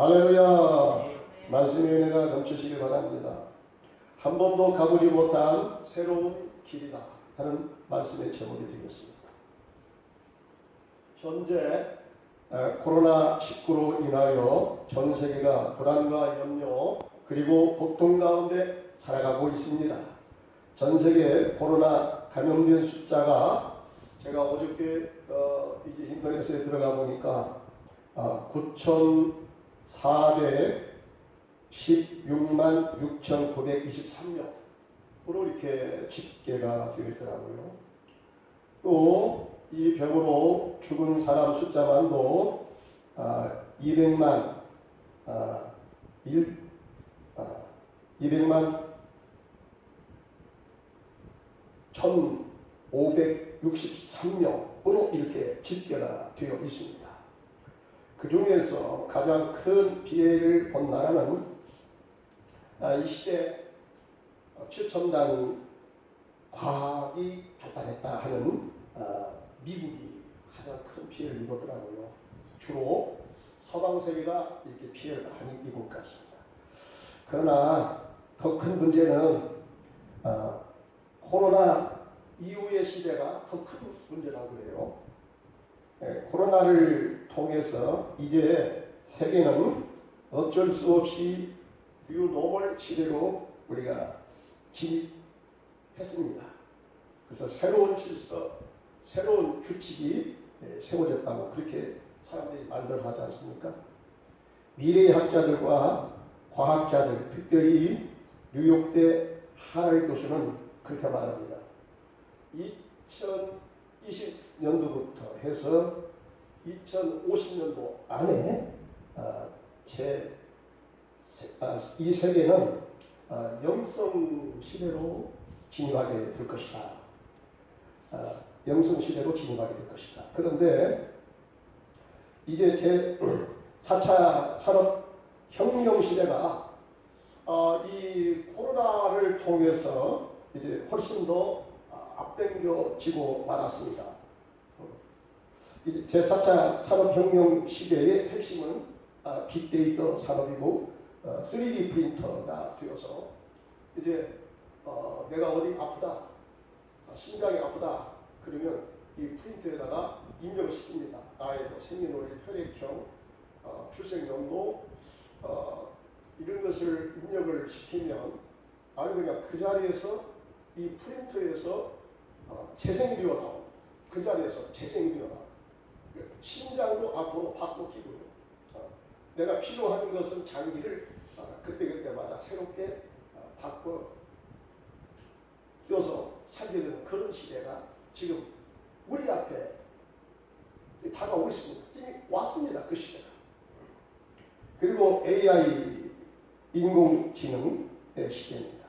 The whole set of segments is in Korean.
할렐루야. 말씀의 은혜가 넘치시길 바랍니다. 한 번도 가보지 못한 새로운 길이다 하는 말씀의 제목이 되겠습니다. 현재 코로나19로 인하여 전 세계가 불안과 염려 그리고 고통 가운데 살아가고 있습니다. 전 세계 코로나 감염된 숫자가 제가 어저께 이제 인터넷에 들어가 보니까 9,416만 6,923명으로 이렇게 집계가 되어 있더라고요. 또 이 병으로 죽은 사람 숫자만도 200만 1,563명으로 이렇게 집계가 되어 있습니다. 그 중에서 가장 큰 피해를 본 나라는 이 시대 최첨단 과학이 발달했다 하는 미국이 가장 큰 피해를 입었더라고요. 주로 서방 세계가 이렇게 피해를 많이 입은 것 같습니다. 그러나 더 큰 문제는 코로나 이후의 시대가 더 큰 문제라고 그래요. 코로나를 통해서 이제 세계는 어쩔 수 없이 뉴노멀 시대로 우리가 진입했습니다. 그래서 새로운 질서, 새로운 규칙이 세워졌다고 그렇게 사람들이 말을 하지 않습니까? 미래의 학자들과 과학자들, 특별히 뉴욕대 하랄 교수는 그렇게 말합니다. 2020년도부터 해서 2050년도 안에 이 세계는 영성 시대로 진입하게 될 것이다. 영성 시대로 진입하게 될 것이다. 그런데 이제 제 4차 산업혁명 시대가 이 코로나를 통해서 이제 훨씬 더 앞당겨지고 말았습니다. 이제 제4차 산업혁명 시대의 핵심은 빅데이터 산업이고 3D 프린터가 되어서 이제 내가 어디 아프다, 심장이 아프다 그러면 이 프린트에다가 입력을 시킵니다. 나의 생년월일, 혈액형, 출생연도 이런 것을 입력을 시키면 그냥 그 자리에서 이 프린터에서 재생이 되어 나옵니다. 그 자리에서 재생이 되어 나옵니다. 심장도 앞으로 바꿔기고요. 내가 필요한 것은 장기를 그때그때마다 새롭게 바꿔 껴서 살게 되는 그런 시대가 지금 우리 앞에 다가오고 있습니다. 이미 왔습니다. 그 시대가. 그리고 AI, 인공지능의 시대입니다.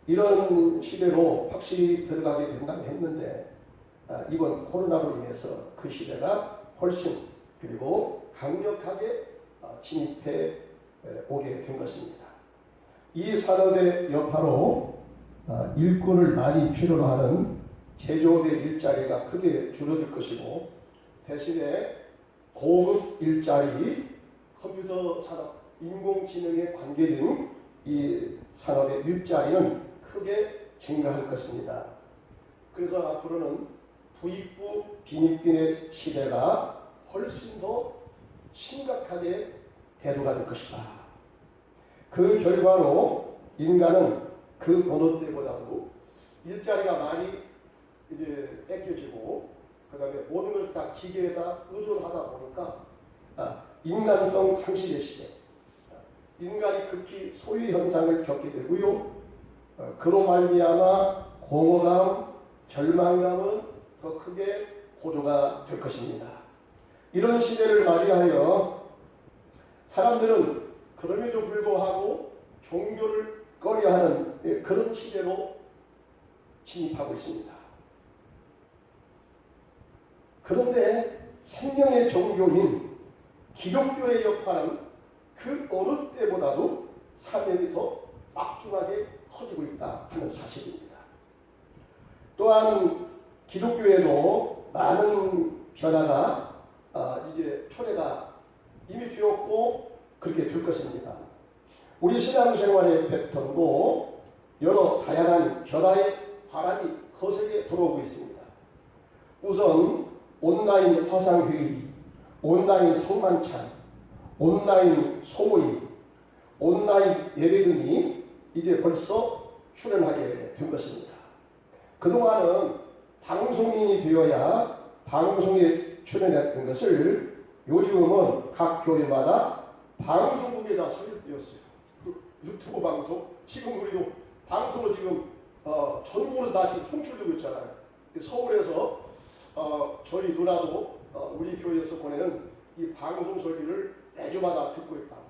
이런 시대로 확실히 들어가게 된다고 했는데 이번 코로나로 인해서 그 시대가 훨씬 그리고 강력하게 진입해 오게 된 것입니다. 이 산업의 여파로 일꾼을 많이 필요로 하는 제조업의 일자리가 크게 줄어들 것이고 대신에 고급 일자리, 컴퓨터 산업, 인공지능에 관계된 이 산업의 일자리는 크게 증가할 것입니다. 그래서 앞으로는 부익부 빈익빈의 시대가 훨씬 더 심각하게 대두가 될 것이다. 그 결과로 인간은 그 어느 때보다도 일자리가 많이 이제 뺏겨지고 그 다음에 모든 걸 다 기계에다 의존하다 보니까 인간성 상실의 시대, 인간이 극히 소외 현상을 겪게 되고요. 그로 말미암아 공허감, 절망감은 더 크게 고조가 될 것입니다. 이런 시대를 맞이하여 사람들은 그럼에도 불구하고 종교를 꺼려하는 그런 시대로 진입하고 있습니다. 그런데 생명의 종교인 기독교의 역할은 그 어느 때보다도 사명이 더 막중하게 커지고 있다 하는 사실입니다. 또한 기독교에도 많은 변화가 이제 초래가 이미 되었고 그렇게 될 것입니다. 우리 신앙생활의 패턴도 여러 다양한 변화의 바람이 거세게 들어오고 있습니다. 우선 온라인 화상회의, 온라인 성만찬, 온라인 소모임, 온라인 예배 등이 이제 벌써 출현하게 된 것입니다. 그동안은 방송인이 되어야 방송에 출연했던 것을 요즘은 각 교회마다 방송국에다 설립되었어요. 유튜브 방송, 지금 우리도 방송을 지금 전국으로 다 지금 송출되고 있잖아요. 서울에서 저희 누나도 우리 교회에서 보내는 이 방송 설교를 매주마다 듣고 있다고.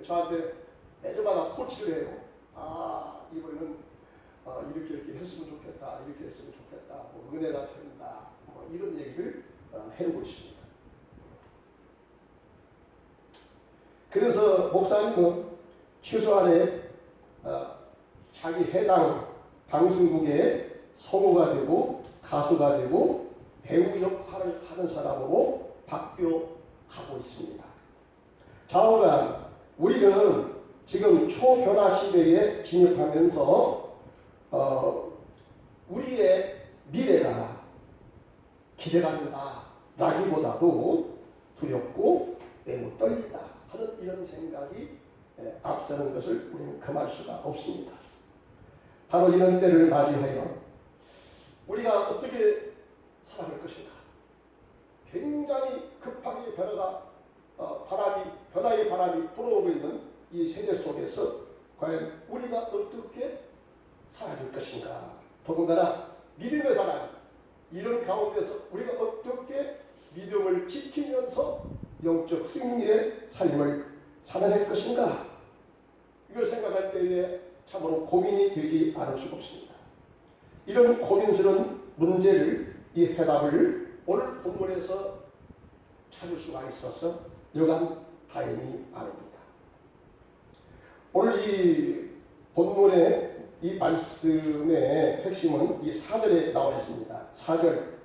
저한테 매주마다 코치를 해요. 이번에는 이렇게 했으면 좋겠다, 이렇게 했으면 좋겠다, 뭐 은혜가 된다, 뭐 이런 얘기를 해오고 있습니다. 그래서 목사님은 최소한의 자기 해당 방송국의 성우가 되고 가수가 되고 배우 역할을 하는 사람으로 바뀌어가고 있습니다. 좌우간 우리는 지금 초변화 시대에 진입하면서 우리의 미래가 기대가 된다라기보다도 두렵고 매우 떨린다 하는 이런 생각이 앞서는 것을 우리는 금할 수가 없습니다. 바로 이런 때를 맞이하여 우리가 어떻게 살아갈 것인가, 굉장히 급하게 변화의 바람이 불어오고 있는 이 세계 속에서 과연 우리가 어떻게 살아갈 것인가, 더군다나 믿음의 사람이 이런 가운데서 우리가 어떻게 믿음을 지키면서 영적 승리의 삶을 살아낼 것인가, 이걸 생각할 때에 참으로 고민이 되지 않을 수가 없습니다. 이런 고민스러운 문제를, 이 해답을 오늘 본문에서 찾을 수가 있어서 여간 다행이 아닙니다. 오늘 이 본문의 이 말씀의 핵심은 이 4절에 나와 있습니다. 4절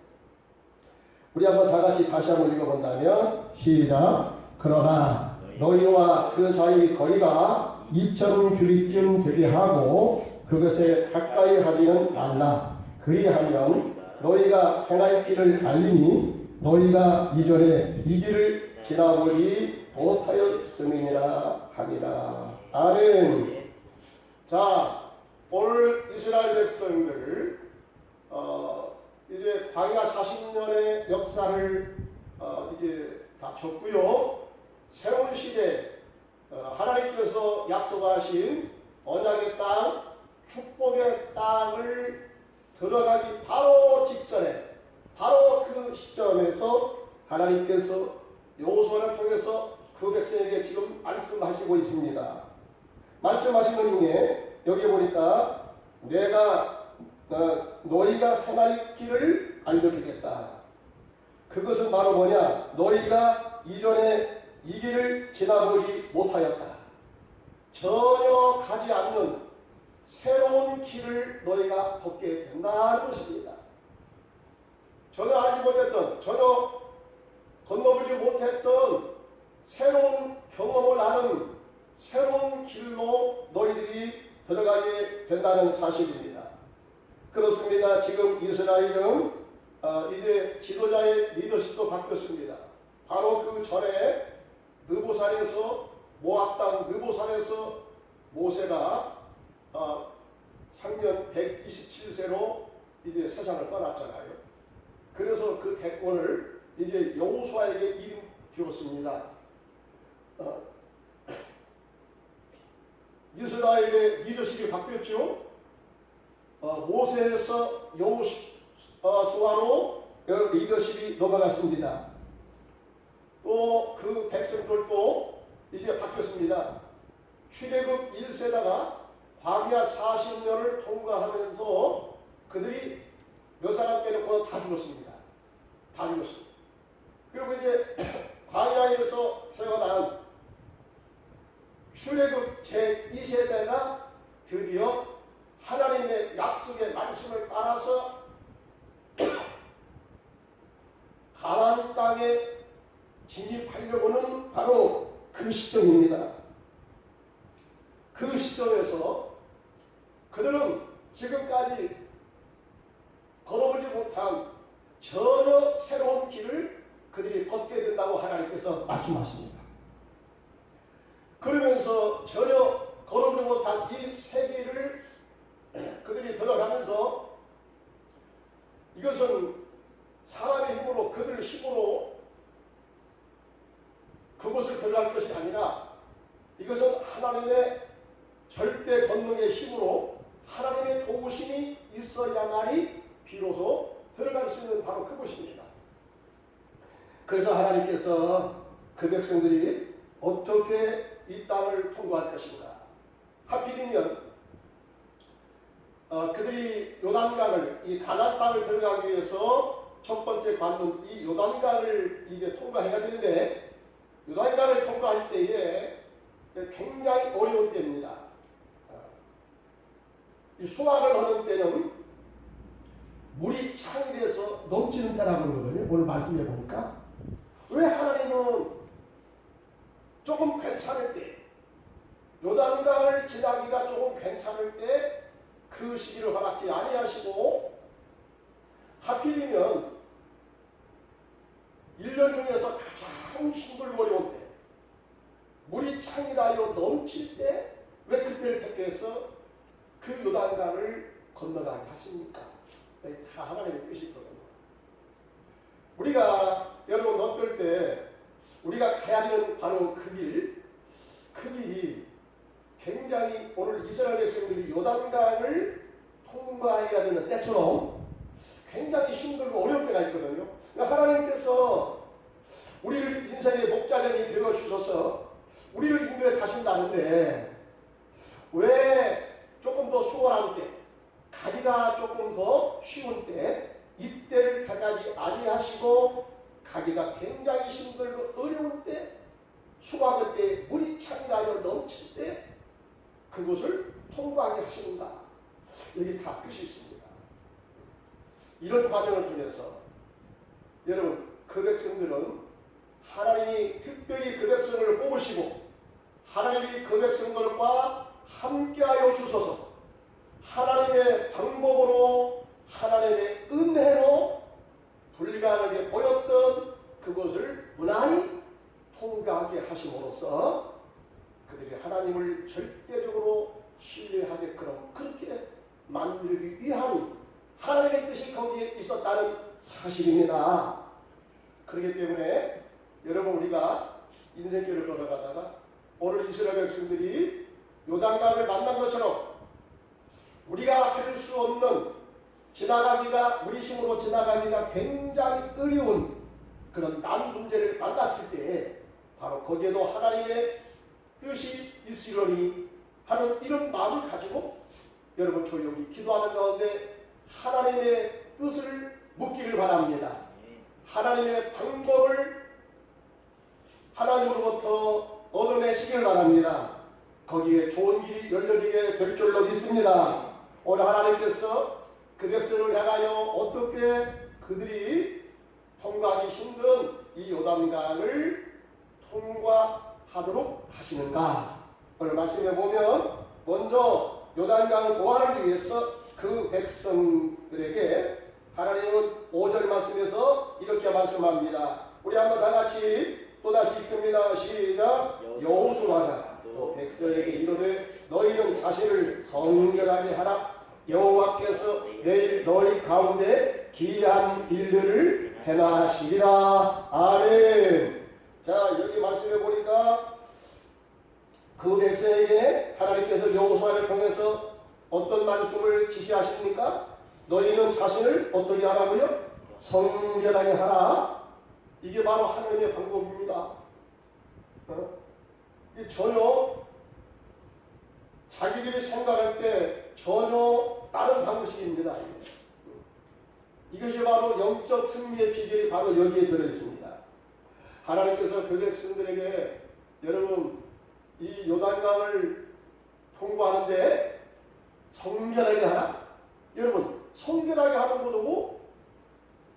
우리 한번 다 같이 다시 한번 읽어본다면 시작. 그러나 너희와 그 사이 거리가 2000규빗쯤 되게 하고 그것에 가까이 하지는 말라. 그리하면 너희가 행할 길을 알리니 너희가 이전에 이 길을 지나보지 못하였음이니라 하니라. 아멘. 자, 오늘 이스라엘 백성들 이제 광야 40년의 역사를 이제 다 쳤고요. 새로운 시대, 하나님께서 약속하신 언약의 땅, 축복의 땅을 들어가기 바로 직전에, 바로 그 시점에서 하나님께서 여호수아를 통해서 그 백성에게 지금 말씀하시고 있습니다. 말씀하시는 중에 여기 보니까 내가 너희가 행할 길을 알려주겠다. 그것은 바로 뭐냐? 너희가 이전에 이 길을 지나보지 못하였다. 전혀 가지 않는 새로운 길을 너희가 걷게 된다는 것입니다. 전혀 알지 못했던, 전혀 건너보지 못했던 새로운 경험을 하는 새로운 길로 너희들이 들어가게 된다는 사실입니다. 그렇습니다. 지금 이스라엘은 이제 지도자의 리더십도 바뀌었습니다. 바로 그 전에 느보산에서, 모압 땅 느보산에서 모세가 향년 127세로 이제 세상을 떠났잖아요. 그래서 그 대권을 이제 여호수아에게 이름비웠습니다. 이스라엘의 리더십이 바뀌었죠. 모세에서 여호수아로 리더십이 넘어갔습니다. 또 그 백성들도 이제 바뀌었습니다. 출애굽 1세다가 광야 40년을 통과하면서 그들이 몇 사람 빼놓고 다 죽었습니다. 다 죽었습니다. 그리고 이제 광야에서 태어난 출애굽 제2세대가 드디어 하나님의 약속의 말씀을 따라서 가나안 땅에 진입하려고는 바로 그 시점입니다. 그 시점에서 그들은 지금까지 걸어보지 못한 전혀 새로운 길을 그들이 걷게 된다고 하나님께서 말씀하십니다. 그러면서 전혀 걸어보지 못한 이 세계를 그들이 들어가면서 이것은 사람의 힘으로 그들 힘으로 그곳을 들어갈 것이 아니라 이것은 하나님의 절대 권능의 힘으로 하나님의 도우심이 있어야만이 비로소 들어갈 수 있는 바로 그곳입니다. 그래서 하나님께서 그 백성들이 어떻게 이 땅을 통과할 것인가. 하필이면 그들이 요단강을 이 가나안 땅을 들어가기 위해서 첫 번째 관문 이 요단강을 이제 통과해야 되는데 요단강을 통과할 때에 굉장히 어려운 때입니다. 이 수확을 하는 때는 물이 창이 돼서 넘치는 때라고 그러거든요. 오늘 말씀해 보니까 왜 하나님은 조금 괜찮을 때 요단강을 지나기가 조금 괜찮을 때 그 시기를 허락지 아니하시고 하필이면 1년 중에서 가장 힘들고 어려운 때 물이 창이라여 넘칠 때 왜 그때를 택해서 그 요단강을 건너가게 하십니까? 다 하나님의 뜻이 있거든요. 우리가 여러분 어떨 때 우리가 가야 되는 바로 그 길이 굉장히 오늘 이스라엘 백성들이 요단강을 통과해야 되는 때처럼 굉장히 힘들고 어려울 때가 있거든요. 그러니까 하나님께서 우리를 인생의 목자령이 되어주셔서 우리를 인도해 가신다는데 왜 조금 더 수월한 때, 가기가 조금 더 쉬운 때 이때를 택하지 아니하시고 가기가 굉장히 힘들고 어려운 때 수확할 때 물이 창이라여 넘칠 때 그곳을 통과하게 하시는가. 여기 다 뜻이 있습니다. 이런 과정을 통해서 여러분 그 백성들은 하나님이 특별히 그 백성을 뽑으시고 하나님이 그 백성들과 함께하여 주셔서 하나님의 방법으로 하나님의 은혜로 불가능하게 보였던 그것을 무난히 통과하게 하심으로써 그들이 하나님을 절대적으로 신뢰하게끔 그렇게 만들기 위한 하나님의 뜻이 거기에 있었다는 사실입니다. 그렇기 때문에 여러분 우리가 인생길을 걸어가다가 오늘 이스라엘 백성들이 요단강을 만난 것처럼 우리가 할 수 없는 지나가기가 우리 힘으로 지나가기가 굉장히 어려운 그런 난 문제를 만났을 때 바로 거기에도 하나님의 뜻이 있으려니 하는 이런 마음을 가지고 여러분 조용히 기도하는 가운데 하나님의 뜻을 묻기를 바랍니다. 하나님의 방법을 하나님으로부터 얻어내시기를 바랍니다. 거기에 좋은 길이 열려지게 될 줄로 믿습니다. 오늘 하나님께서 그 백성을 향하여 어떻게 그들이 통과하기 힘든 이 요단강을 통과하도록 하시는가. 오늘 말씀해 보면 먼저 요단강 보안을 위해서 그 백성들에게 하나님은 5절 말씀에서 이렇게 말씀합니다. 우리 한번 다 같이 또다시 읽습니다. 시작. 여호수아가 또 백성에게 이르되 너희는 자신을 성결하게 하라. 여호와께서 내일 너희 가운데 기이한 일들을 행하시리라. 아멘. 자, 여기 말씀해 보니까 그 백성에게 하나님께서 여호수아를 통해서 어떤 말씀을 지시하십니까? 너희는 자신을 어떻게 하라고요? 성결하게 하라. 이게 바로 하나님의 방법입니다. 전혀 자기들이 생각할 때 전혀 다른 방식입니다. 이것이 바로 영적 승리의 비결이 바로 여기에 들어있습니다. 하나님께서 그 백성들에게 여러분 이 요단강을 통과하는데 성결하게 하라. 여러분 성결하게 하는 것하고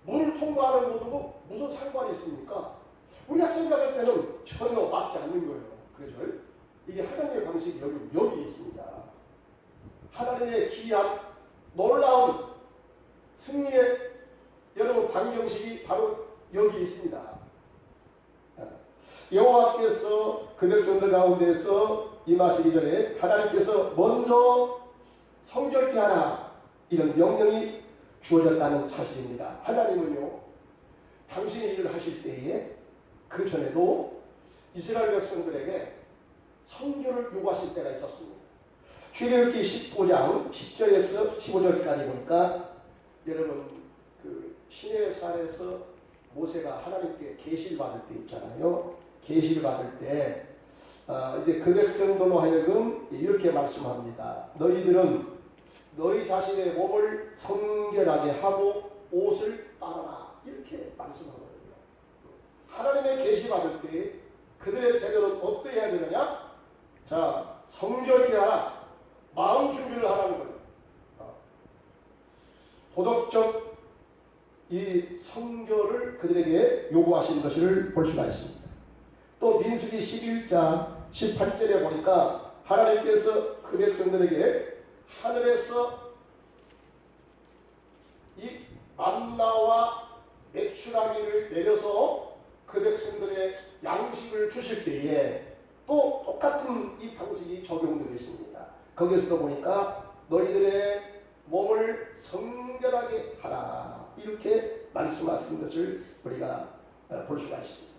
물을 통과하는 것하고 무슨 상관이 있습니까? 우리가 생각할 때는 전혀 맞지 않는 거예요. 그렇죠? 이게 하나님의 방식이 여기 있습니다. 하나님의 기이한 놀라운 승리의 여러분 방정식이 바로 여기 있습니다. 여호와께서 그 백성들 가운데서 임하시기 전에 하나님께서 먼저 성결케 하라 이런 명령이 주어졌다는 사실입니다. 하나님은요 당신의 일을 하실 때에 그 전에도 이스라엘 백성들에게 성결을 요구하실 때가 있었습니다. 출애굽기 15장 10절에서 15절까지 보니까 여러분 그 시내산에서 모세가 하나님께 계시를 받을 때 있잖아요. 계시를 받을 때 이제 그 백성들로 하여금 이렇게 말씀합니다. 너희들은 너희 자신의 몸을 성결하게 하고 옷을 빨아라 이렇게 말씀하거든요. 하나님의 계시 받을 때 그들의 태도는 어떠해야 되느냐? 자, 성결케 하라. 마음 준비를 하라는 거예요. 도덕적 이 성결을 그들에게 요구하신 것을 볼 수가 있습니다. 또 민수기 11장 18절에 보니까 하나님께서 그 백성들에게 하늘에서 이 만나와 메추라기를 내려서 그 백성들의 양식을 주실 때에 또 똑같은 이 방식이 적용되고 있습니다. 거기에서도 보니까 너희들의 몸을 성결하게 하라 이렇게 말씀하신 것을 우리가 볼 수가 있습니다.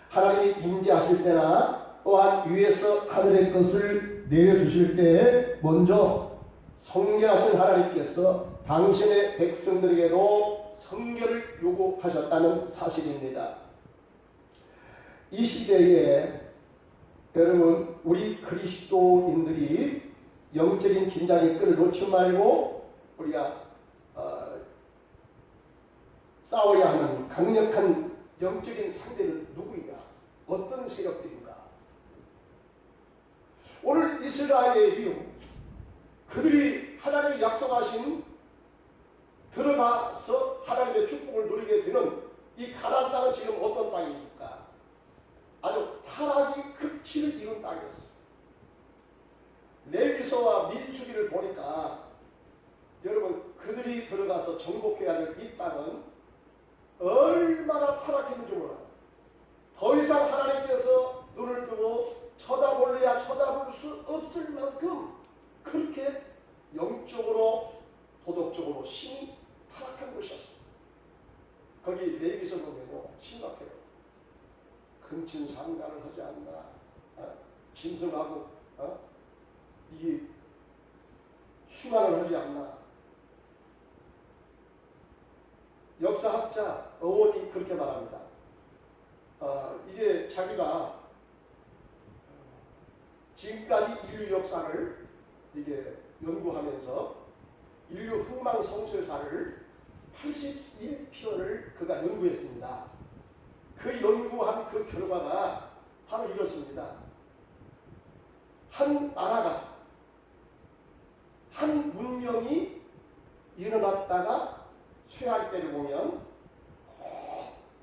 하나님이 임재하실 때나 또한 위에서 하늘의 것을 내려주실 때 먼저 성결하신 하나님께서 당신의 백성들에게도 성결을 요구하셨다는 사실입니다. 이 시대에 여러분 우리 그리스도인들이 영적인 긴장의 끈을 놓지 말고 우리가 싸워야 하는 강력한 영적인 상대는 누구인가? 어떤 세력들인가? 오늘 이스라엘이요 그들이 하나님이 약속하신 들어가서 하나님의 축복을 누리게 되는 이 가나안 땅은 지금 어떤 땅입니까? 아주 타락이 극치를 이룬 땅이었어요. 레위서와 민수기를 보니까 여러분 그들이 들어가서 정복해야 될 이 땅은 얼마나 타락했는지 몰라요. 더 이상 하나님께서 눈을 뜨고 쳐다볼래야 쳐다볼 수 없을 만큼 그렇게 영적으로 도덕적으로 심히 타락한 곳이었어요. 거기 레위서 보면요 심각해요. 근친상간을 하지 않나, 짐승하고 이게 순환을 하지 않나. 역사학자 어원이 그렇게 말합니다. 이제 자기가 지금까지 인류 역사를 이게 연구하면서 인류 흥망성쇠사를 81편을 그가 연구했습니다. 그 연구한 그 결과가 바로 이렇습니다. 한 나라가 한 문명이 일어났다가 쇠할 때를 보면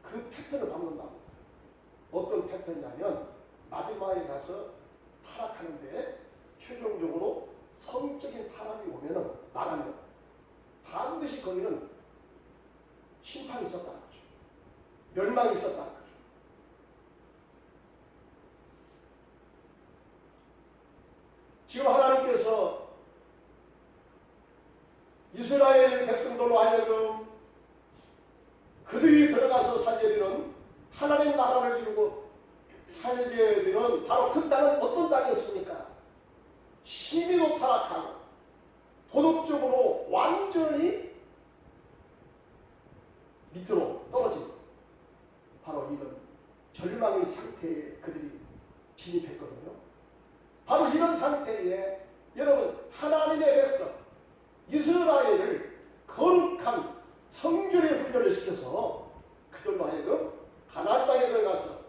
그 패턴을 바꾼답니다. 어떤 패턴이냐면 마지막에 가서 타락하는데 최종적으로 성적인 타락이 오면은 나가면 반드시 거기는 심판이 있었다는 거죠. 멸망이 있었다는 거죠. 지금 하나님께서 이스라엘 백성들로 하여금 그들이 들어가서 살게 되는 하나님 나라를 이루고 살게 되는 바로 그 땅은 어떤 땅이었습니까? 심히도 타락하고 도덕적으로 완전히 밑으로 떨어진 바로 이런 절망의 상태에 그들이 진입했거든요. 바로 이런 상태에 여러분 하나님의 백성 이스라엘을 거룩한 성결의 훈련을 시켜서 그들로 하여금 가나안 땅에 들어가서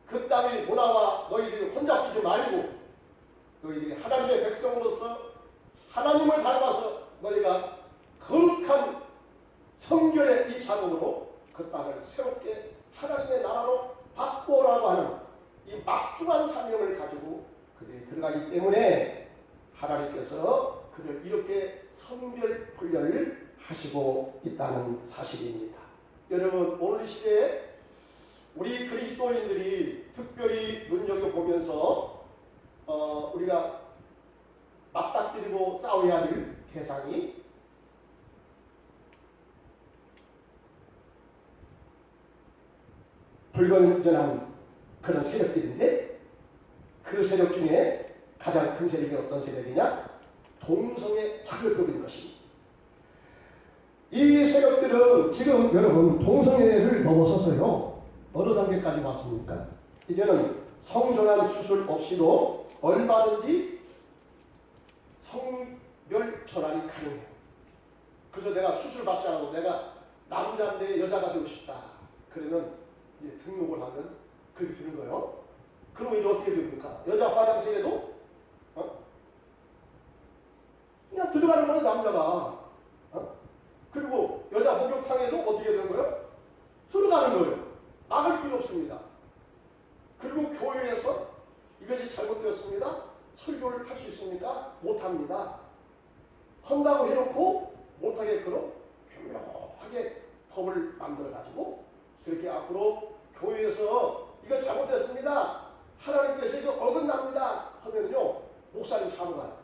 그 땅의 문화와 너희들이 혼잡히지 말고 너희들이 하나님의 백성으로서 하나님을 닮아서 너희가 거룩한 성결의 이 작업으로 그 땅을 새롭게 하나님의 나라로 바꾸라고 하는 이 막중한 사명을 가지고 그들이 들어가기 때문에 하나님께서 그들 이렇게 선별 훈련을 하시고 있다는 사실입니다. 여러분, 오늘 시대에 우리 그리스도인들이 특별히 눈여겨보면서 우리가 맞닥뜨리고 싸워야 할 대상이 불건전한 그런 세력들인데, 그 세력 중에 가장 큰 세력이 어떤 세력이냐? 동성애 차별법인 것입니다. 이 세력들은 지금 여러분 동성애를 넘어서서요 어느 단계까지 왔습니까? 이제는 성전환 수술 없이도 얼마든지 성별 전환이 가능해요. 그래서 내가 수술 받지 않아도 내가 남자인데 여자가 되고 싶다. 그러면 이제 등록을 하면 그렇게 되는 거예요. 그러면 이제 어떻게 됩니까? 여자 화장실에도 그냥 들어가는 거예요, 남자가. 그리고 여자 목욕탕에도 어떻게 되는 거예요? 들어가는 거예요. 막을 필요 없습니다. 그리고 교회에서 이것이 잘못되었습니다. 설교를 할 수 있습니까? 못합니다. 한다고 해놓고 못하게끔 교묘하게 법을 만들어가지고 그렇게 앞으로 교회에서 이거 잘못됐습니다. 하나님께서 이거 어긋납니다. 하면요 목사님 잡아가요.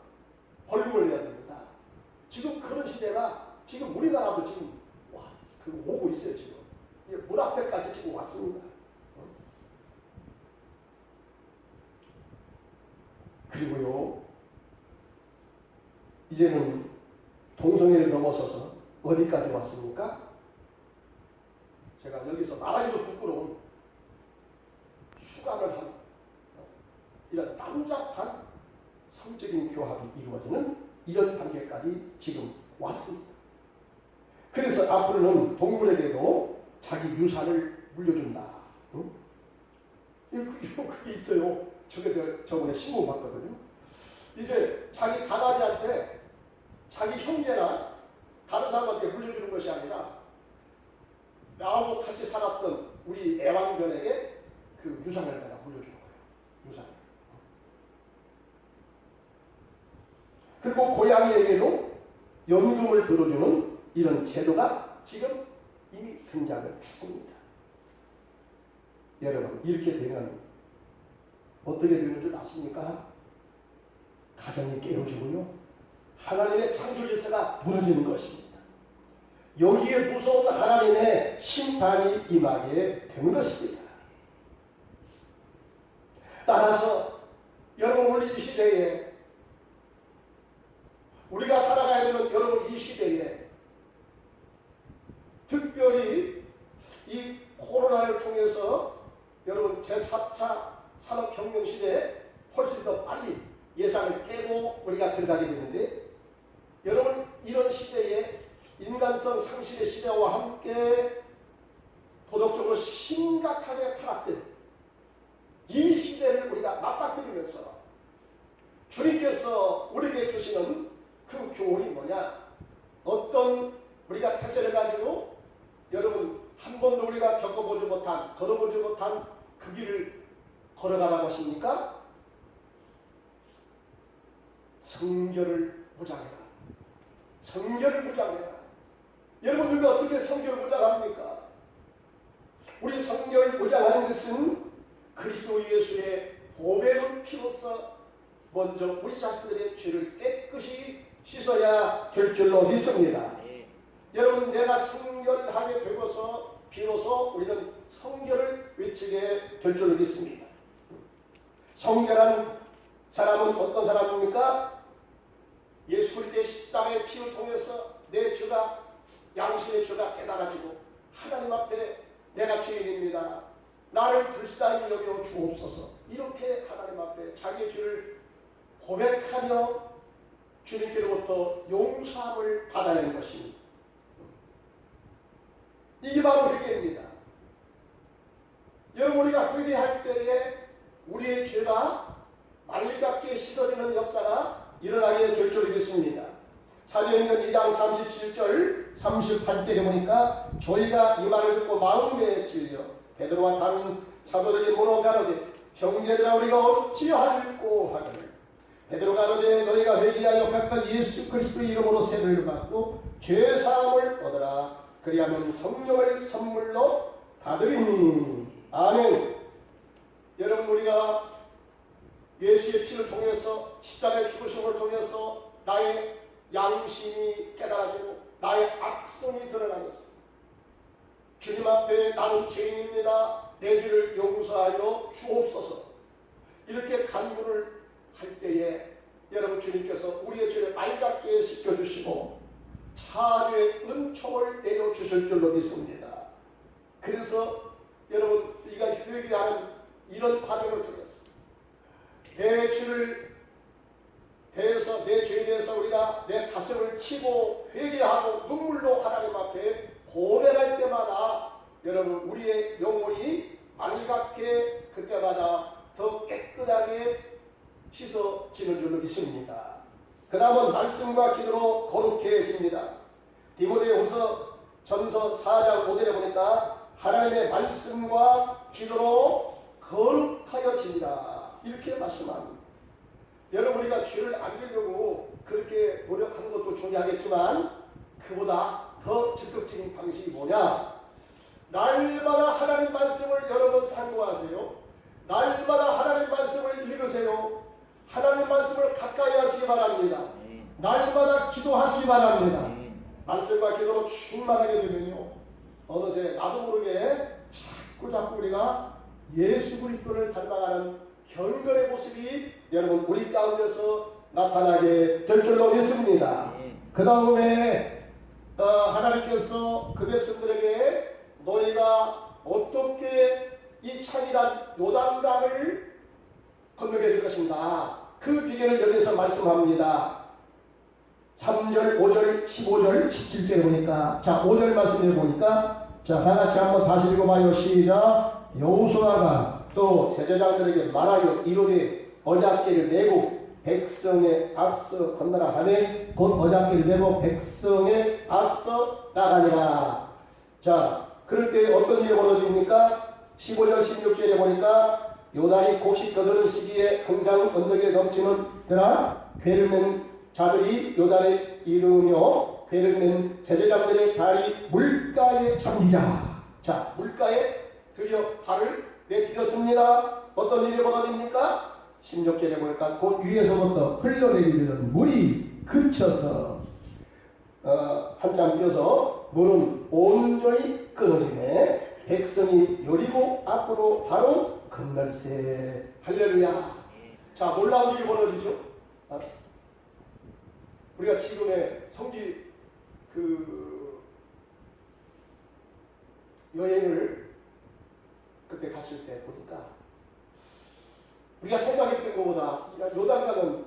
벌금을 내야 됩니다. 지금 그런 시대가 지금 우리나라도 지금 오고 있어요. 지금 문 앞에까지 지금 왔습니다. 그리고요 이제는 동성애를 넘어서서 어디까지 왔습니까? 제가 여기서 말하기도 부끄러운 수간을 한 이런 난잡한 성적인 교합이 이루어지는 이런 단계까지 지금 왔습니다. 그래서 앞으로는 동물에게도 자기 유산을 물려준다. 응? 그게 있어요. 저번에 신문 봤거든요. 이제 자기 강아지한테 자기 형제나 다른 사람한테 물려주는 것이 아니라 나하고 같이 살았던 우리 애완견에게 그 유산을 내가 물려주는 거예요. 유산을. 그리고 고양이에게도 연금을 들어주는 이런 제도가 지금 이미 등장을 했습니다. 여러분, 이렇게 되면 어떻게 되는 줄 아십니까? 가정이 깨어지고요. 하나님의 창조 질서가 무너지는 것입니다. 여기에 무서운 하나님의 심판이 임하게 되는 것입니다. 따라서 여러분, 오늘 이 시대에 우리가 살아가야 되는 여러분 이 시대에 특별히 이 코로나를 통해서 여러분 제4차 산업혁명 시대에 훨씬 더 빨리 예상을 깨고 우리가 들어가게 되는데, 여러분 이런 시대에 인간성 상실의 시대와 함께 도덕적으로 심각하게 타락된 이 시대를 우리가 맞닥뜨리면서 주님께서 우리에게 주시는 그 교훈이 뭐냐? 어떤 우리가 태세를 가지고 여러분 한 번도 우리가 겪어보지 못한, 걸어보지 못한 그 길을 걸어가라고 하십니까? 성결을 무장해라. 성결을 무장해라. 여러분, 우리가 어떻게 성결을 무장합니까? 우리 성결을 무장하는 것은 그리스도 예수의 보배로운 피로서 먼저 우리 자신들의 죄를 깨끗이 씻어야 될 줄로 믿습니다. 여러분, 내가 성결하게 되고서 비로소 우리는 성결을 외치게 될 줄로 믿습니다. 성결한 사람은 어떤 사람입니까? 예수 그리스도의 십자가의 피를 통해서 내 죄가, 양심의 죄가 깨달아지고 하나님 앞에 내가 죄인입니다. 나를 불쌍히 여겨 주옵소서. 이렇게 하나님 앞에 자기의 죄를 고백하며 주님께로부터 용서함을 받아내는 것입니다. 이게 바로 회개입니다. 여러분, 우리가 회개할 때에 우리의 죄가 말같게 씻어지는 역사가 일어나게 될 줄 믿습니다. 사도행전 2장 37절 38절에 보니까 저희가 이 말을 듣고 마음에 찔려 베드로와 다른 사도들에게 물어 가로되 형제들아 우리가 어찌할꼬 하거늘 베드로가 가로되 너희가 회개하여 각각 예수 그리스도의 이름으로 세례를 받고 죄사함을 얻으라 그리하면 성령을 선물로 받으리니. 아멘. 여러분, 우리가 예수의 피를 통해서 십자가의 죽으심을 통해서 나의 양심이 깨달아지고 나의 악성이 드러나겠습니다. 주님 앞에 나는 죄인입니다. 내 죄를 용서하여 주옵소서. 이렇게 간구를 할 때에 여러분, 주님께서 우리의 죄를 빨갛게 씻겨주시고 차주의 은총을 내려주실 줄로 믿습니다. 그래서 여러분, 우리가 회개하는 이런 과정을 통해서 내 죄를 대해서 내 죄에 대해서 우리가 내 가슴을 치고 회개하고 눈물로 하나님 앞에 고백할 때마다 여러분, 우리의 영혼이 맑게 그때마다 더 깨끗하게 씻어지는 줄로 믿습니다. 그 다음은 말씀과 기도로 거룩해집니다. 디모데후서 전서 4장 5절에 보니까 하나님의 말씀과 기도로 거룩하여집니다. 이렇게 말씀합니다. 여러분, 우리가 죄를 안 지려고 그렇게 노력하는 것도 중요하겠지만 그보다 더 적극적인 방식이 뭐냐? 날마다 하나님 말씀을 여러분 상고하세요. 날마다 하나님 말씀을 읽으세요. 하나님 말씀을 가까이 하시기 바랍니다. 날마다 기도하시기 바랍니다. 말씀과 기도로 충만하게 되면요, 어느새 나도 모르게 자꾸 우리가 예수 그리스도를 닮아가는 경건의 모습이 여러분 우리 가운데서 나타나게 될 줄로 믿습니다. 그 다음에 하나님께서 그 백성들에게 너희가 어떻게 이 찬이란 요단강을 건너게 될 것인가, 그 비결을 여기서 말씀합니다. 3절, 5절, 15절, 17절에 보니까, 자, 5절 말씀에 보니까, 자, 다같이 한번 다시 읽어봐요. 시작. 여호수아가 또 제사장들에게 말하여 이르되 어잡기를 내고 백성의 앞서 건너라 하매 곧 어잡기를 내고 백성의 앞서 나가니라. 자, 그럴 때 어떤 일이 벌어집니까? 15절, 16절에 보니까 요단이 곡식 거두는 시기에 항상 언덕에 넘치는 데라 괴를 맨 자들이 요단에 이르며 괴를 맨 제사장들의 발이 물가에 잠기자. 자, 물가에 드디어 발을 내디뎠습니다. 어떤 일이 벌어집니까? 16절에 보니까 곧 위에서부터 흘러내리는 물이 그쳐서 한참 뛰어서 물은 온전히 끊어지네. 백성이 요리고 앞으로 바로 건널세. 할렐루야. 자, 놀라운 일이 벌어지죠. 우리가 지금의 성지 여행을 그때 갔을 때 보니까 우리가 생각했던 것보다 요단강은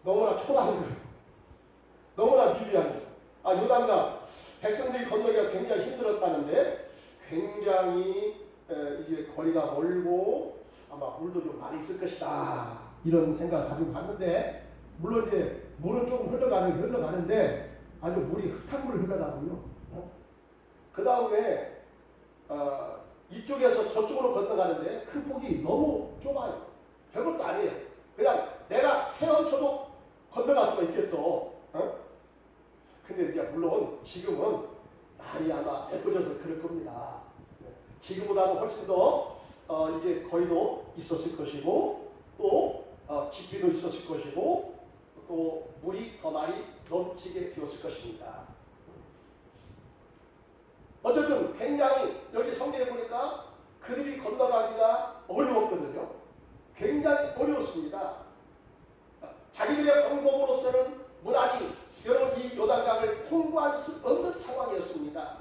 너무나 초라한 거예요. 너무나 미비한 거예요. 요단강 백성들이 건너기가 굉장히 힘들었다는데 굉장히 이제 거리가 멀고 아마 물도 좀 많이 있을 것이다, 이런 생각을 가지고 갔는데, 물론 이제 물은 조금 흘러가는데 아주 물이 흙탕물이 흘러가고요. 그 다음에 이쪽에서 저쪽으로 건너가는데 그 폭이 너무 좁아요. 별것도 아니에요. 그냥 내가 헤엄쳐도 건너갈 수가 있겠어. 근데 이제 물론 지금은 날이 아마 예뻐져서 그럴 겁니다. 지금보다는 훨씬 더 이제 거리도 있었을 것이고 또 깊이도 있었을 것이고 또 물이 더 많이 넘치게 되었을 것입니다. 어쨌든 굉장히 여기 성경에 보니까 그들이 건너가기가 어려웠거든요. 굉장히 어려웠습니다. 자기들의 방법으로서는 무난히 여러분 이 요단강을 통과할 수 없는 상황이었습니다.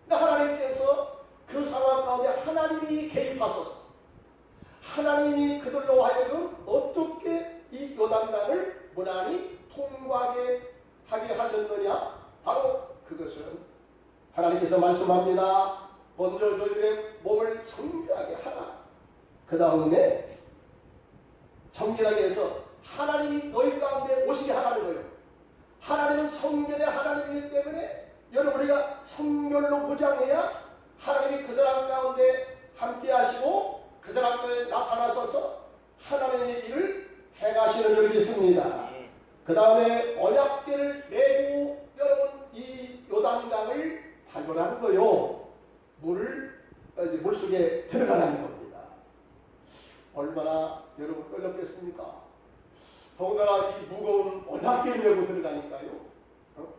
그러나 하나님께서 그 상황 가운데 하나님이 개입하셔서 하나님이 그들로 하여금 어떻게 이 요단강을 무난히 통과하게 하게 하셨느냐? 바로 그것은 하나님께서 말씀합니다. 먼저 너희들의 몸을 성결하게 하라. 그 다음에 성결하게 해서 하나님이 너희 가운데 오시게 하라는 거예요. 하나님은 성결의 하나님이기 때문에 여러분 우리가 성결로 무장해야 하나님이 그 사람 가운데 함께 하시고 그 사람 가운데 나타나셔서 하나님의 일을 행하시는 줄 믿습니다. 그 다음에 언약궤를 메고 여러분 이 요단강을 발견하는 거요. 물속에 들어가는 겁니다. 얼마나 여러분 떨렸겠습니까? 더군다나 이 무거운 언약궤를 메고 들어가니까요.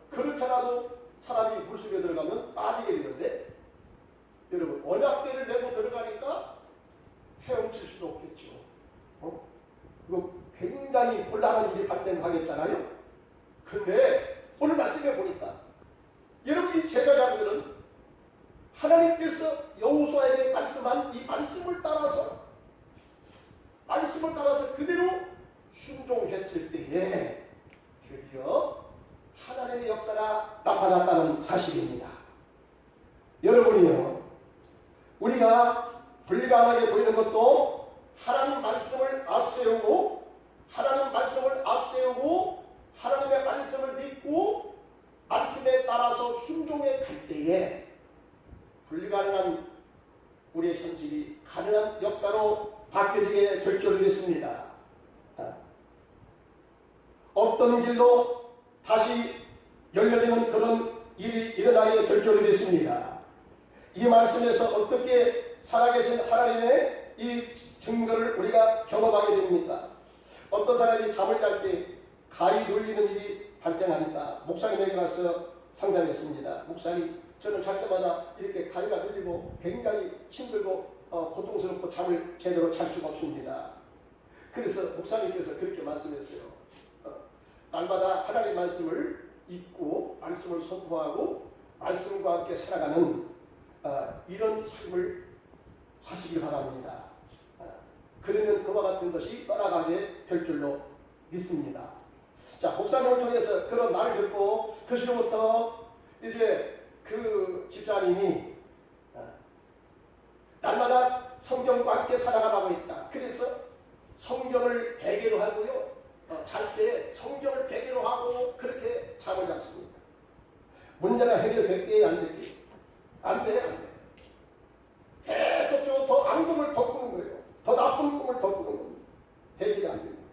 그렇잖아도 사람이 물속에 들어가면 빠지게 되는데 여러분 언약궤를 메고 들어가니까 헤엄칠 수도 없겠죠. 그리고 굉장히 곤란한 일이 발생하겠잖아요. 근데 오늘 말씀해 보니까 여러분 이 제사장들은 하나님께서 여호수아에게 말씀한 이 말씀을 따라서 그대로 순종했을 때에 드디어 하나님의 역사가 나타났다는 사실입니다. 여러분이요, 우리가 불가능하게 보이는 것도 하나님 말씀을 앞세우고 하나님의 말씀을 믿고 말씀에 따라서 순종해 갈 때에 불가능한 우리의 현실이 가능한 역사로 바뀌게 될 줄 믿습니다. 어떤 길도 다시 열려지는 그런 일이 일어나게 될 줄 믿습니다. 이 말씀에서 어떻게 살아계신 하나님의 이 증거를 우리가 경험하게 됩니까? 어떤 사람이 잠을 잘 때 가위 눌리는 일이 발생하니까 목사님에게 가서 상담했습니다. 목사님, 저는 잘 때마다 이렇게 가위가 눌리고 굉장히 힘들고 고통스럽고 잠을 제대로 잘 수가 없습니다. 그래서 목사님께서 그렇게 말씀했어요. 날마다 하나님의 말씀을 읽고 말씀을 선포하고 말씀과 함께 살아가는 이런 삶을 사시길 바랍니다. 그러면 그와 같은 것이 떠나가게 될 줄로 믿습니다. 자, 목사님을 통해서 그런 말을 듣고 그 시로부터 이제 그 집사님이 날마다 성경과 함께 살아가라고 했다. 그래서 성경을 베개로 하고요. 잘 때 성경을 베개로 하고 그렇게 잠을 잤습니다. 문제가 해결됐게 안 됐게? 안 돼. 계속적으로 더 악몽을 더 꾸는 거예요. 더 나쁜 꿈을 더 꾸는 겁니다. 해결이 안 됩니다.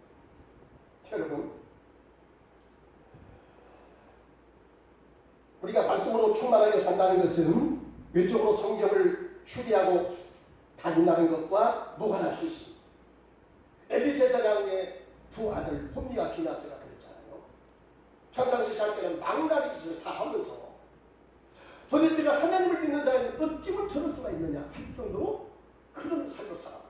여러분, 우리가 말씀으로 충만하게 산다는 것은 외적으로 성경을 휴대하고 다닌다는 것과 무관할 수 있습니다. 엘리 제사장의 두 아들 홈니와 비나스가 그랬잖아요. 평상시 살 때는 망나니 짓을 다 하면서 도대체가 하나님을 믿는 사람이 어찌면 저럴 수가 있느냐 할 정도로 그런 삶을 살았어요.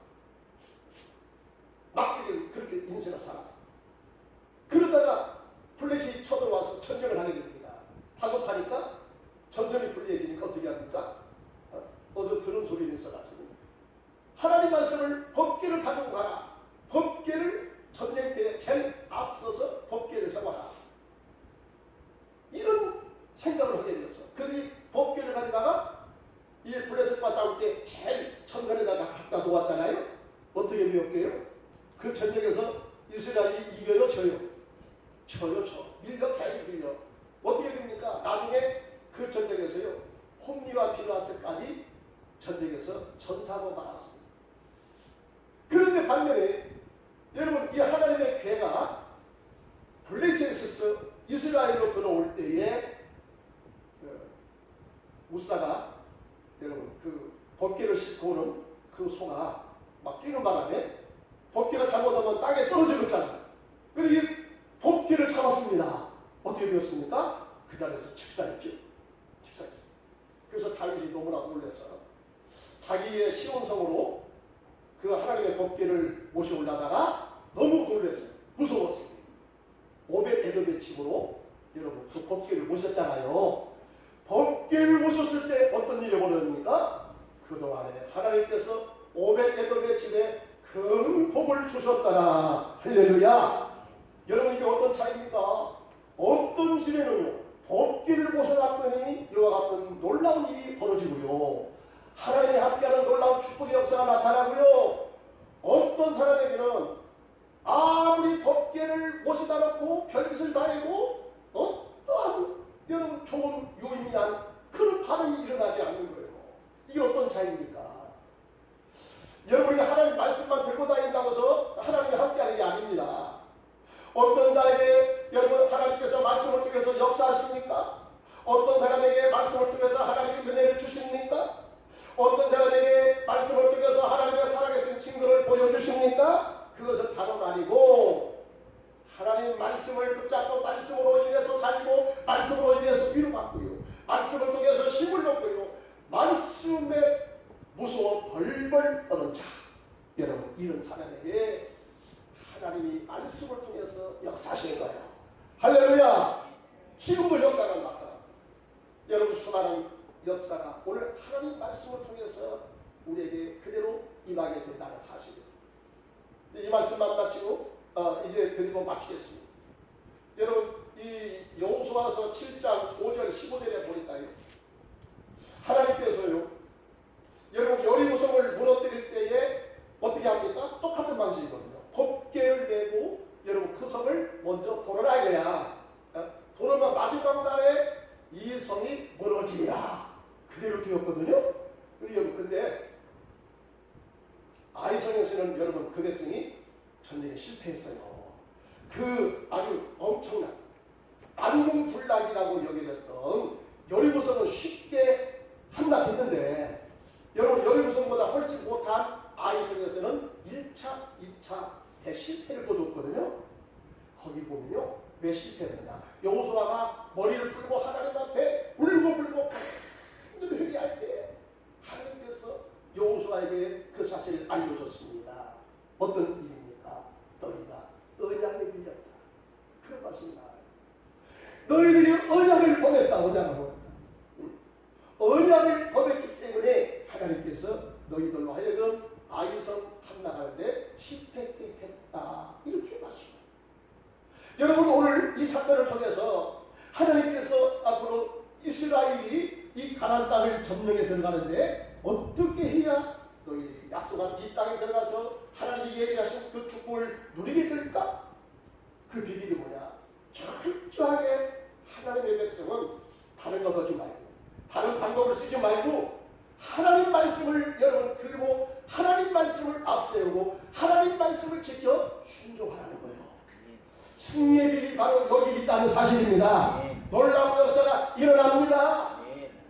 막히게 그렇게 인생을 살았어요. 그러다가 블레셋이 쳐들어와서 전쟁을 하게 됩니다. 다급하니까 전선이 불리해지니까 어떻게 합니까? 어서 들은 소리를 있어가지고 하나님 말씀을 법궤를 가지고 가라. 법궤를 전쟁터에 제일 앞서서 법궤를 세워라. 이런 생각을 하게 되었어. 그들이 법궤를 가져다가 이 블레셋과 싸울 때 제일 전선에다가 갖다 놓았잖아요. 어떻게 미웠게요? 그 전쟁에서 이스라엘이 이겨요, 져요? 밀려, 계속 밀려. 어떻게 됩니까? 나중에 그 전쟁에서요, 홈니와 비나스까지 전쟁에서 전사하고 말았습니다. 그런데 반면에 여러분, 이 하나님의 괴가 블레셋에서 이스라엘로 들어올 때에 우사가 여러분 그 법궤를 싣고 오는 그 소가 막 뛰는 바람에 법궤가 잘못하면 땅에 떨어지겠잖아요. 그래서 이 법궤를 잡았습니다. 어떻게 되었습니까? 그 자리에서 직사했죠. 그래서 다윗이 너무나 놀라서 자기의 시온성으로 그 하나님의 법궤를 모셔 올라다가 너무 놀랐어요. 무서웠어요. 오벳에돔의 집으로 여러분 그 법궤를 모셨잖아요. 법궤를 모셨을 때 어떤 일이 벌어집니까? 그동안에 하나님께서 오벳에돔의 집에 큰 복을 주셨더라. 할렐루야. 여러분, 이게 어떤 차이입니까? 어떤 집에는요 법궤를 모셔놨더니 이와 같은 놀라운 일이 벌어지고요, 하나님이 함께하는 놀라운 축복의 역사가 나타나고요, 어떤 사람에게는 아무리 법궤를 모셔다 놓고 별짓을 다 해도 어떠한 여러분 좋은 유의미한 그런 반응이 일어나지 않는 거예요. 이게 어떤 차이입니까? 여러분이 하나님 말씀만 들고 다닌다고 해서 하나님이 함께하는 게 아닙니다. 어떤 자에게 여러분 하나님께서 말씀을 통해서 역사하십니까? 어떤 사람에게 말씀을 통해서 하나님의 은혜를 주십니까? 어떤 사람에게 말씀을 통해서 하나님의 살아계신 증거를 보여주십니까? 그것은 다름 아니고 하나님 말씀을 붙잡고 말씀으로 인해서 살고 말씀으로 인해서 위로받고요. 말씀을 통해서 힘을 얻고요. 말씀에 무서워 벌벌 떠는 자. 여러분 이런 사람에게 하나님이 말씀을 통해서 역사하시는 거예요. 할렐루야. 지금도 역사가 나타납니다. 여러분 수많은 역사가 오늘 하나님 말씀을 통해서 우리에게 그대로 임하게 된다는 사실입니다. 이 말씀만 마치고 이제 드리고 마치겠습니다. 여러분 이 여호수아서 7장 5절 15절에 보니까요. 하나님께서요. 여러분 여리고성을 무너뜨릴 때에 어떻게 합니까? 똑같은 방식이거든요. 법궤를 내고 여러분 그 성을 먼저 돌아라 이거야. 돌아면 마지막 날에 이 성이 무너지리라. 그대로 되었거든요. 여러분 근데 아이성에서는 여러분 그 백성이 전쟁에 실패했어요. 그 아주 엄청난 안궁불락이라고 여겨졌던 여리고성은 쉽게 함락했는데 여러분 여리고성보다 훨씬 못한 아이성에서는 1차, 2차 대실패를 거뒀거든요. 거기 보면요. 왜 실패했느냐. 여호수아가 머리를 풀고 하나님 앞에 울고불고 간절히 회개할 때 하나님께서 여호수아에게 그 사실을 알려줬습니다. 어떤 일입니까? 너희가 언약에 밀렸다. 그런 말씀입니다. 너희들이 언약을 범했다. 언약을 범했다. 언약을 범했기 때문에 하나님께서 너희들로 하여금 아이성 함락하는데 실패했게 했다. 이렇게 말씀합니다. 여러분 오늘 이 사건을 통해서 하나님께서 앞으로 이스라엘이 이 가나안 땅을 점령해 들어가는데 어떻게 해야 너희들이 약속한 이 땅에 들어가서 하나님이 예비하신 그 축복을 누리게 될까? 그 비밀이 뭐냐? 철저하게 하나님의 백성은 다른 거 하지 말고 다른 방법을 쓰지 말고 하나님 말씀을 여러분 들고 하나님 말씀을 앞세우고 하나님 말씀을 지켜 순종하라는 거예요. 승리의 길이 바로 여기 있다는 사실입니다. 놀라운 역사가 일어납니다.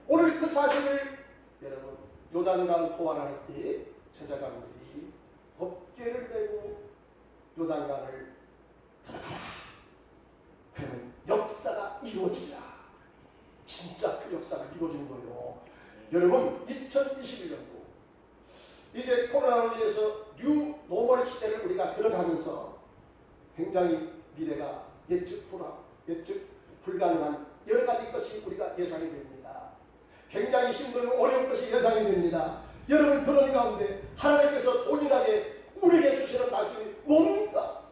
오늘 그 사실을 여러분 요단강 포화를 할 때 제자장들이 법궤를 메고 요단강을 들어가라. 그러면 역사가 이루어지라. 진짜 그 역사가 이루어지는 거예요. 여러분 2021년도 이제 코로나로 인해서 뉴 노멀 시대를 우리가 들어가면서 굉장히 미래가 예측 불가능한 여러 가지 것이 우리가 예상이 됩니다. 굉장히 힘들고 어려운 것이 예상이 됩니다. 여러분 그런 가운데 하나님께서 동일하게 우리에게 주시는 말씀이 뭡니까?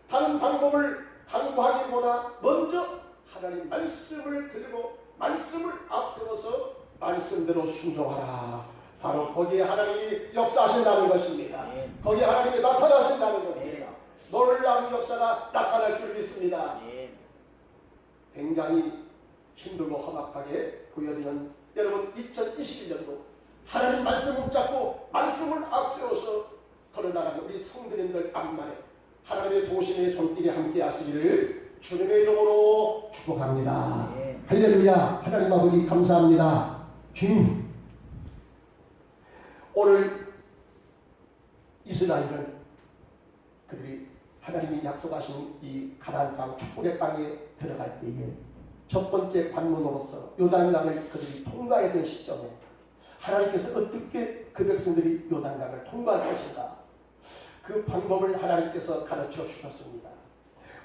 다른 방법을 강구하기보다 먼저 하나님 말씀을 들고 말씀을 앞세워서 말씀대로 순종하라. 바로 거기에 하나님이 역사하신다는 것입니다. 거기에 하나님이 나타나신다는 겁니다. 놀라운 역사가 나타날 줄 믿습니다. 굉장히 힘들고 험악하게 보여지는 여러분 2021년도 하나님 말씀 붙잡고 말씀을 앞세워서 걸어나가는 우리 성도님들 앞만에 하나님의 도심의 손길이 함께 하시기를 주님의 이름으로 축복합니다. 할렐루야. 하나님 아버지 감사합니다. 주님 오늘 이스라엘은 그들이 하나님이 약속하신 이 가나안 땅 축복의 땅에 들어갈 때에 첫 번째 관문으로서 요단강을 그들이 통과해야 될 시점에 하나님께서 어떻게 그 백성들이 요단강을 통과할 것인가 그 방법을 하나님께서 가르쳐 주셨습니다.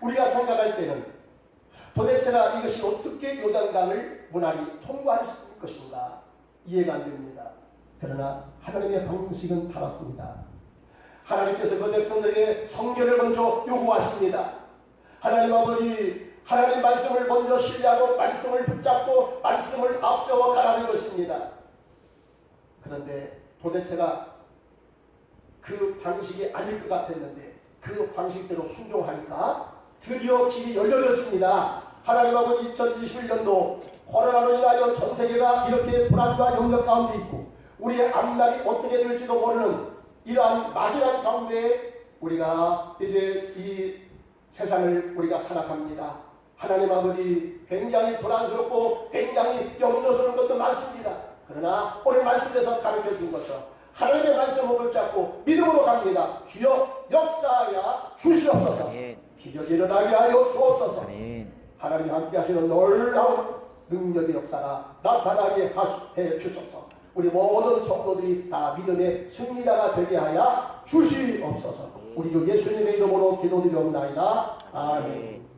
우리가 생각할 때는 도대체가 이것이 어떻게 요단강을 무난히 통과할 수 있을 것인가 이해가 안 됩니다. 그러나 하나님의 방식은 다릅니다. 하나님께서 그 백성들에게 성결을 먼저 요구하십니다. 하나님 아버지 하나님 말씀을 먼저 신뢰하고 말씀을 붙잡고 말씀을 앞세워 가라는 것입니다. 그런데 도대체가 그 방식이 아닐 것 같았는데 그 방식대로 순종하니까 드디어 길이 열려졌습니다. 하나님 아버지 2021년도 코로나로 인하여 전 세계가 이렇게 불안과 염려 가운데 있고 우리의 앞날이 어떻게 될지도 모르는 이러한 막연한 가운데 우리가 이제 이 세상을 우리가 살아갑니다. 하나님 아버지 굉장히 불안스럽고 굉장히 염려스러운 것도 많습니다. 그러나 오늘 말씀에서 가르쳐 준 것처럼 하나님의 말씀을 붙잡고 믿음으로 갑니다. 주여 역사하여 주시옵소서. 기적이 일어나게 하여 주옵소서. 하나님 함께 하시는 놀라운 능력의 역사가 나타나게 해 주소서. 우리 모든 성도들이 다 믿음의 승리자가 되게 하여 주시옵소서. 우리 주 예수님의 이름으로 기도드리옵나이다. 아멘.